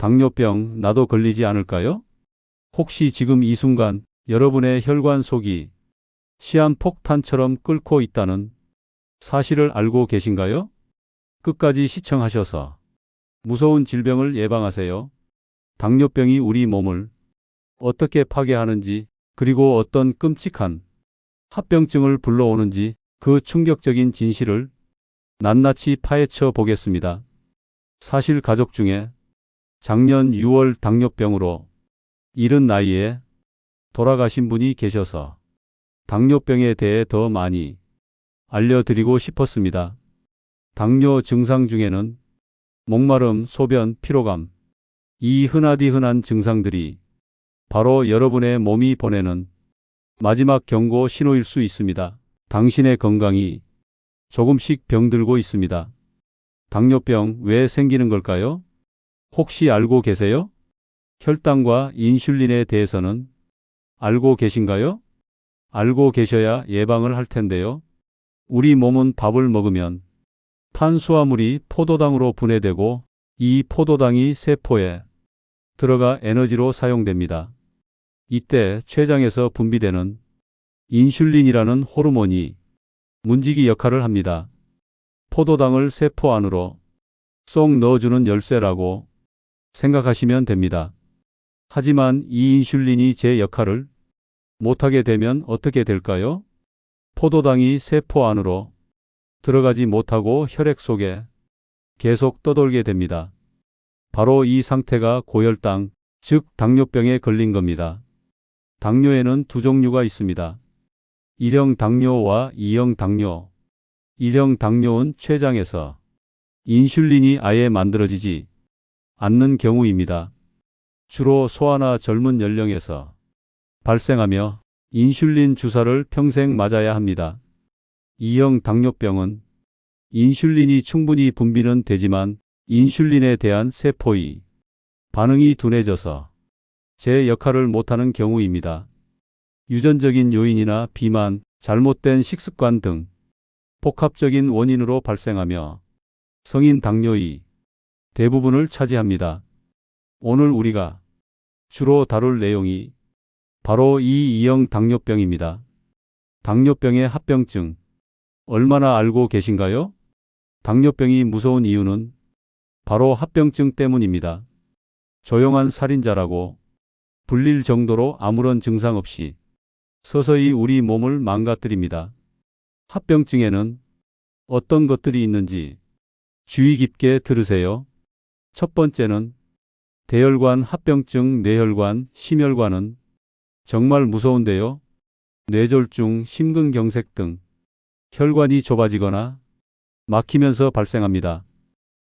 당뇨병 나도 걸리지 않을까요? 혹시 지금 이 순간 여러분의 혈관 속이 시한폭탄처럼 끓고 있다는 사실을 알고 계신가요? 끝까지 시청하셔서 무서운 질병을 예방하세요. 당뇨병이 우리 몸을 어떻게 파괴하는지, 그리고 어떤 끔찍한 합병증을 불러오는지 그 충격적인 진실을 낱낱이 파헤쳐 보겠습니다. 사실 가족 중에 작년 6월 당뇨병으로 이른 나이에 돌아가신 분이 계셔서 당뇨병에 대해 더 많이 알려드리고 싶었습니다. 당뇨 증상 중에는 목마름, 소변, 피로감, 이 흔한 증상들이 바로 여러분의 몸이 보내는 마지막 경고 신호일 수 있습니다. 당신의 건강이 조금씩 병들고 있습니다. 당뇨병 왜 생기는 걸까요? 혹시 알고 계세요? 혈당과 인슐린에 대해서는 알고 계신가요? 알고 계셔야 예방을 할 텐데요. 우리 몸은 밥을 먹으면 탄수화물이 포도당으로 분해되고 이 포도당이 세포에 들어가 에너지로 사용됩니다. 이때 췌장에서 분비되는 인슐린이라는 호르몬이 문지기 역할을 합니다. 포도당을 세포 안으로 쏙 넣어주는 열쇠라고 생각하시면 됩니다. 하지만 이 인슐린이 제 역할을 못하게 되면 어떻게 될까요? 포도당이 세포 안으로 들어가지 못하고 혈액 속에 계속 떠돌게 됩니다. 바로 이 상태가 고혈당, 즉 당뇨병에 걸린 겁니다. 당뇨에는 두 종류가 있습니다. 1형 당뇨와 2형 당뇨. 1형 당뇨는 췌장에서 인슐린이 아예 만들어지지 않는 경우입니다. 주로 소아나 젊은 연령에서 발생하며 인슐린 주사를 평생 맞아야 합니다. 2형 당뇨병은 인슐린이 충분히 분비는 되지만 인슐린에 대한 세포의 반응이 둔해져서 제 역할을 못하는 경우입니다. 유전적인 요인이나 비만, 잘못된 식습관 등 복합적인 원인으로 발생하며 성인 당뇨의 대부분을 차지합니다. 오늘 우리가 주로 다룰 내용이 바로 이 2형 당뇨병입니다. 당뇨병의 합병증, 얼마나 알고 계신가요? 당뇨병이 무서운 이유는 바로 합병증 때문입니다. 조용한 살인자라고 불릴 정도로 아무런 증상 없이 서서히 우리 몸을 망가뜨립니다. 합병증에는 어떤 것들이 있는지 주의 깊게 들으세요. 첫 번째는 대혈관 합병증. 뇌혈관, 심혈관은 정말 무서운데요. 뇌졸중, 심근경색 등 혈관이 좁아지거나 막히면서 발생합니다.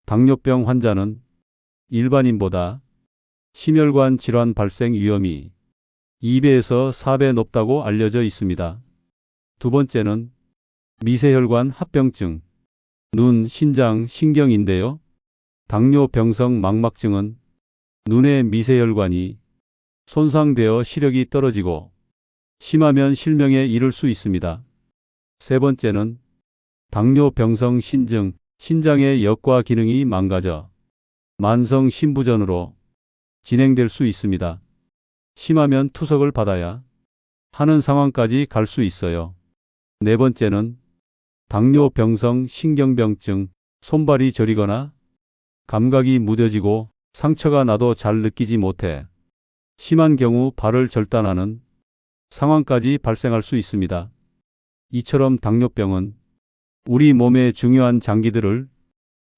당뇨병 환자는 일반인보다 심혈관 질환 발생 위험이 2배에서 4배 높다고 알려져 있습니다. 두 번째는 미세혈관 합병증, 눈, 신장, 신경인데요. 당뇨병성 망막증은 눈의 미세혈관이 손상되어 시력이 떨어지고 심하면 실명에 이를 수 있습니다. 세 번째는 당뇨병성 신증, 신장의 역과 기능이 망가져 만성 신부전으로 진행될 수 있습니다. 심하면 투석을 받아야 하는 상황까지 갈 수 있어요. 네 번째는 당뇨병성 신경병증, 손발이 저리거나 감각이 무뎌지고 상처가 나도 잘 느끼지 못해 심한 경우 발을 절단하는 상황까지 발생할 수 있습니다. 이처럼 당뇨병은 우리 몸의 중요한 장기들을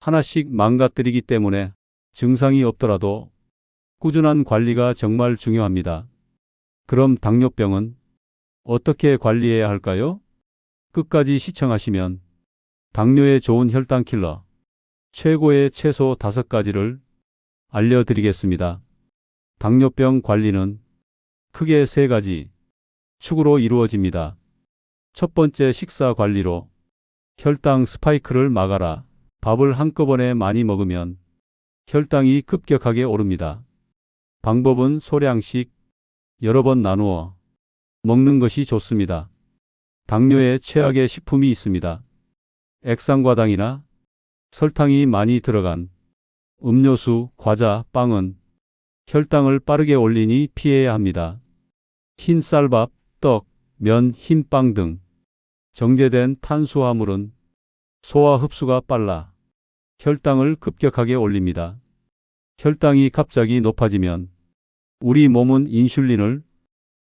하나씩 망가뜨리기 때문에 증상이 없더라도 꾸준한 관리가 정말 중요합니다. 그럼 당뇨병은 어떻게 관리해야 할까요? 끝까지 시청하시면 당뇨에 좋은 혈당킬러, 최고의 채소 5가지를 알려드리겠습니다. 당뇨병 관리는 크게 3가지 축으로 이루어집니다. 첫 번째, 식사 관리로 혈당 스파이크를 막아라. 밥을 한꺼번에 많이 먹으면 혈당이 급격하게 오릅니다. 방법은 소량씩 여러 번 나누어 먹는 것이 좋습니다. 당뇨에 최악의 식품이 있습니다. 액상과당이나 설탕이 많이 들어간 음료수, 과자, 빵은 혈당을 빠르게 올리니 피해야 합니다. 흰 쌀밥, 떡, 면, 흰빵 등 정제된 탄수화물은 소화 흡수가 빨라 혈당을 급격하게 올립니다. 혈당이 갑자기 높아지면 우리 몸은 인슐린을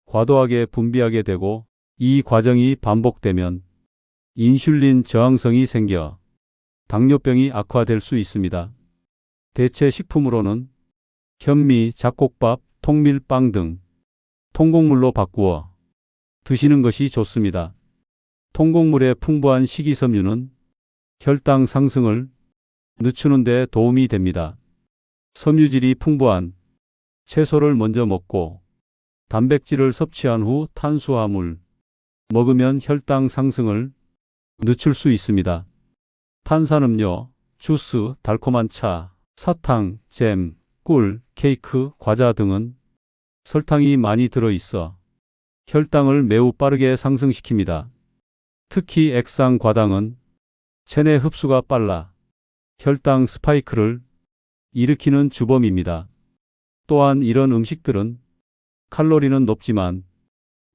과도하게 분비하게 되고 이 과정이 반복되면 인슐린 저항성이 생겨 당뇨병이 악화될 수 있습니다. 대체 식품으로는 현미, 잡곡밥, 통밀빵 등 통곡물로 바꾸어 드시는 것이 좋습니다. 통곡물의 풍부한 식이섬유는 혈당 상승을 늦추는 데 도움이 됩니다. 섬유질이 풍부한 채소를 먼저 먹고 단백질을 섭취한 후 탄수화물 먹으면 혈당 상승을 늦출 수 있습니다. 탄산음료, 주스, 달콤한 차, 사탕, 잼, 꿀, 케이크, 과자 등은 설탕이 많이 들어있어 혈당을 매우 빠르게 상승시킵니다. 특히 액상 과당은 체내 흡수가 빨라 혈당 스파이크를 일으키는 주범입니다. 또한 이런 음식들은 칼로리는 높지만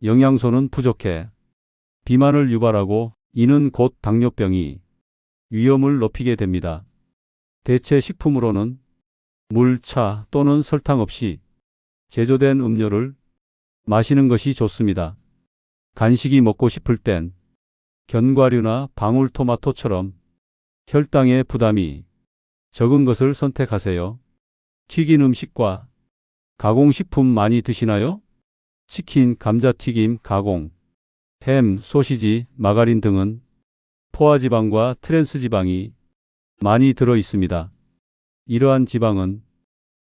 영양소는 부족해 비만을 유발하고 이는 곧 당뇨병이 위험을 높이게 됩니다. 대체 식품으로는 물, 차 또는 설탕 없이 제조된 음료를 마시는 것이 좋습니다. 간식이 먹고 싶을 땐 견과류나 방울토마토처럼 혈당의 부담이 적은 것을 선택하세요. 튀긴 음식과 가공식품 많이 드시나요? 치킨, 감자튀김, 가공, 햄, 소시지, 마가린 등은 포화지방과 트랜스지방이 많이 들어 있습니다. 이러한 지방은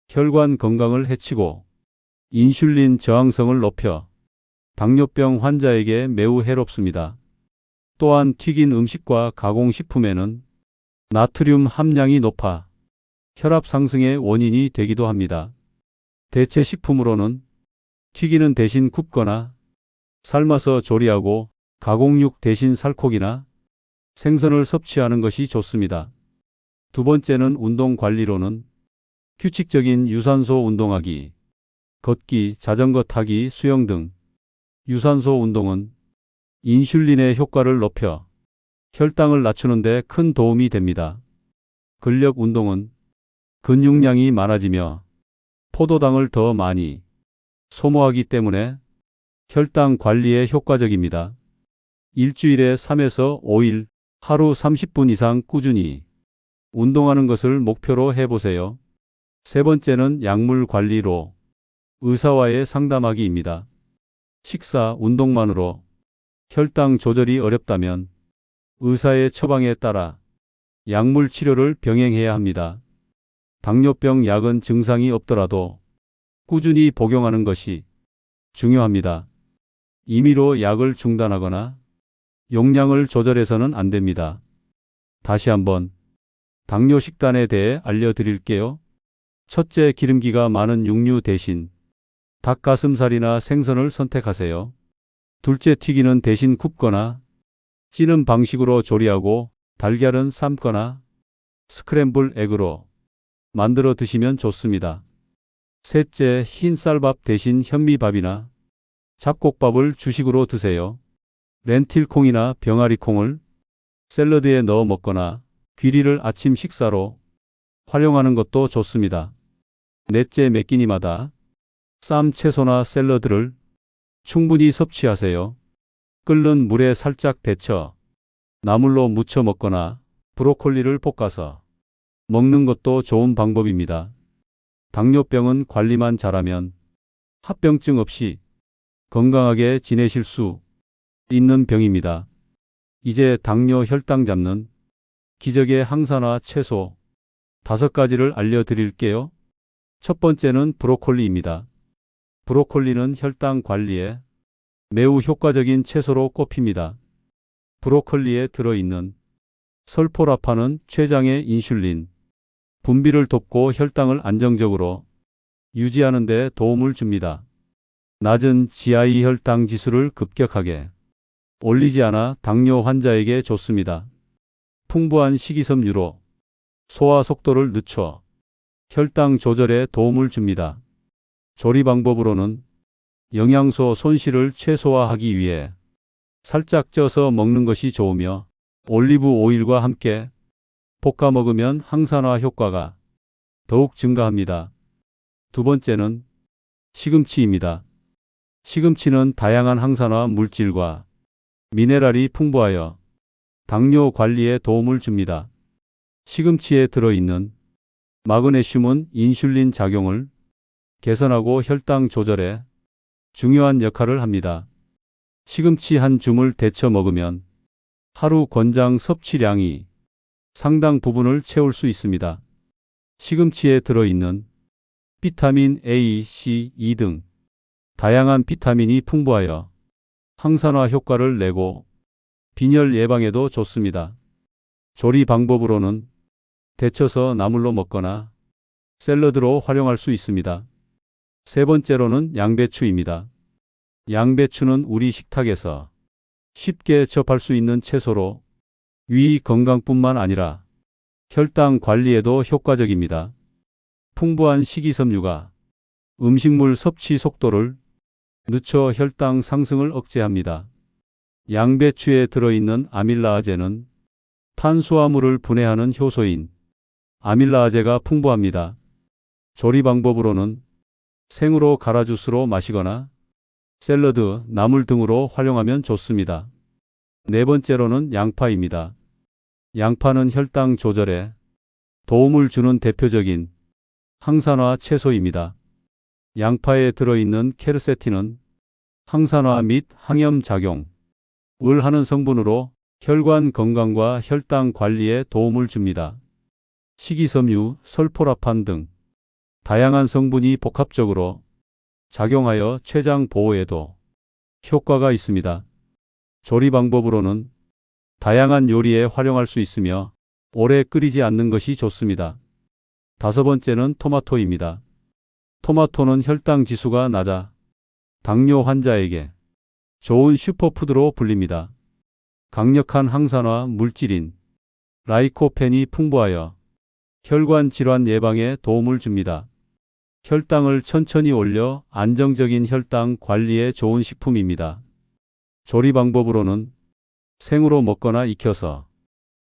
혈관 건강을 해치고 인슐린 저항성을 높여 당뇨병 환자에게 매우 해롭습니다. 또한 튀긴 음식과 가공식품에는 나트륨 함량이 높아 혈압 상승의 원인이 되기도 합니다. 대체 식품으로는 튀기는 대신 굽거나 삶아서 조리하고 가공육 대신 살코기나 생선을 섭취하는 것이 좋습니다. 두 번째는 운동 관리로는 규칙적인 유산소 운동하기, 걷기, 자전거 타기, 수영 등 유산소 운동은 인슐린의 효과를 높여 혈당을 낮추는 데 큰 도움이 됩니다. 근력 운동은 근육량이 많아지며 포도당을 더 많이 소모하기 때문에 혈당 관리에 효과적입니다. 일주일에 3에서 5일 하루 30분 이상 꾸준히 운동하는 것을 목표로 해보세요. 세 번째는 약물 관리로 의사와의 상담하기입니다. 식사, 운동만으로 혈당 조절이 어렵다면 의사의 처방에 따라 약물 치료를 병행해야 합니다. 당뇨병 약은 증상이 없더라도 꾸준히 복용하는 것이 중요합니다. 임의로 약을 중단하거나 용량을 조절해서는 안 됩니다. 다시 한번 당뇨 식단에 대해 알려드릴게요. 첫째, 기름기가 많은 육류 대신 닭가슴살이나 생선을 선택하세요. 둘째, 튀기는 대신 굽거나 찌는 방식으로 조리하고 달걀은 삶거나 스크램블 에그로 만들어 드시면 좋습니다. 셋째, 흰 쌀밥 대신 현미밥이나 잡곡밥을 주식으로 드세요. 렌틸콩이나 병아리콩을 샐러드에 넣어 먹거나 귀리를 아침 식사로 활용하는 것도 좋습니다. 넷째, 매 끼니마다 쌈, 채소나 샐러드를 충분히 섭취하세요. 끓는 물에 살짝 데쳐 나물로 무쳐 먹거나 브로콜리를 볶아서 먹는 것도 좋은 방법입니다. 당뇨병은 관리만 잘하면 합병증 없이 건강하게 지내실 수 있는 병입니다. 이제 당뇨 혈당 잡는 기적의 항산화 채소 5가지를 알려드릴게요. 첫 번째는 브로콜리입니다. 브로콜리는 혈당 관리에 매우 효과적인 채소로 꼽힙니다. 브로콜리에 들어있는 설포라판은 췌장의 인슐린 분비를 돕고 혈당을 안정적으로 유지하는 데 도움을 줍니다. 낮은 GI 혈당 지수를 급격하게 올리지 않아 당뇨 환자에게 좋습니다. 풍부한 식이섬유로 소화 속도를 늦춰 혈당 조절에 도움을 줍니다. 조리 방법으로는 영양소 손실을 최소화하기 위해 살짝 쪄서 먹는 것이 좋으며 올리브 오일과 함께 볶아 먹으면 항산화 효과가 더욱 증가합니다. 두 번째는 시금치입니다. 시금치는 다양한 항산화 물질과 미네랄이 풍부하여 당뇨 관리에 도움을 줍니다. 시금치에 들어있는 마그네슘은 인슐린 작용을 개선하고 혈당 조절에 중요한 역할을 합니다. 시금치 한 줌을 데쳐 먹으면 하루 권장 섭취량이 상당 부분을 채울 수 있습니다. 시금치에 들어있는 비타민 A, C, E 등 다양한 비타민이 풍부하여 항산화 효과를 내고 빈혈 예방에도 좋습니다. 조리 방법으로는 데쳐서 나물로 먹거나 샐러드로 활용할 수 있습니다. 세 번째로는 양배추입니다. 양배추는 우리 식탁에서 쉽게 접할 수 있는 채소로 위 건강뿐만 아니라 혈당 관리에도 효과적입니다. 풍부한 식이섬유가 음식물 섭취 속도를 늦춰 혈당 상승을 억제합니다. 양배추에 들어있는 아밀라아제는 탄수화물을 분해하는 효소인 아밀라아제가 풍부합니다. 조리 방법으로는 생으로 갈아 주스로 마시거나 샐러드, 나물 등으로 활용하면 좋습니다. 네 번째로는 양파입니다. 양파는 혈당 조절에 도움을 주는 대표적인 항산화 채소입니다. 양파에 들어있는 케르세틴은 항산화 및 항염 작용을 하는 성분으로 혈관 건강과 혈당 관리에 도움을 줍니다. 식이섬유, 설포라판 등 다양한 성분이 복합적으로 작용하여 췌장 보호에도 효과가 있습니다. 조리 방법으로는 다양한 요리에 활용할 수 있으며 오래 끓이지 않는 것이 좋습니다. 다섯 번째는 토마토입니다. 토마토는 혈당 지수가 낮아 당뇨 환자에게 좋은 슈퍼푸드로 불립니다. 강력한 항산화 물질인 라이코펜이 풍부하여 혈관 질환 예방에 도움을 줍니다. 혈당을 천천히 올려 안정적인 혈당 관리에 좋은 식품입니다. 조리 방법으로는 생으로 먹거나 익혀서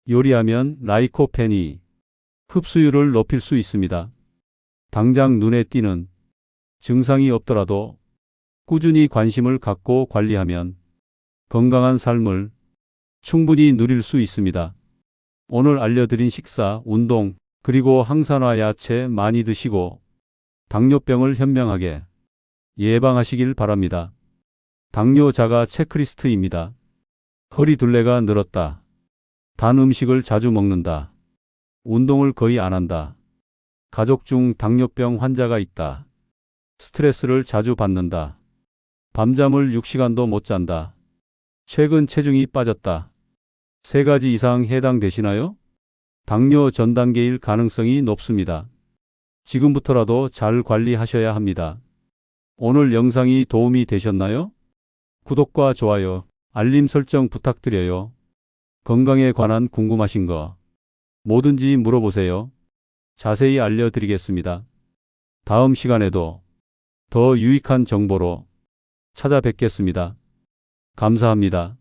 요리하면 라이코펜이 흡수율을 높일 수 있습니다. 당장 눈에 띄는 증상이 없더라도 꾸준히 관심을 갖고 관리하면 건강한 삶을 충분히 누릴 수 있습니다. 오늘 알려드린 식사, 운동, 그리고 항산화 야채 많이 드시고 당뇨병을 현명하게 예방하시길 바랍니다. 당뇨 자가 체크리스트입니다. 허리 둘레가 늘었다. 단 음식을 자주 먹는다. 운동을 거의 안 한다. 가족 중 당뇨병 환자가 있다. 스트레스를 자주 받는다. 밤잠을 6시간도 못 잔다. 최근 체중이 빠졌다. 세 가지 이상 해당되시나요? 당뇨 전 단계일 가능성이 높습니다. 지금부터라도 잘 관리하셔야 합니다. 오늘 영상이 도움이 되셨나요? 구독과 좋아요, 알림 설정 부탁드려요. 건강에 관한 궁금하신 거 뭐든지 물어보세요. 자세히 알려드리겠습니다. 다음 시간에도 더 유익한 정보로 찾아뵙겠습니다. 감사합니다.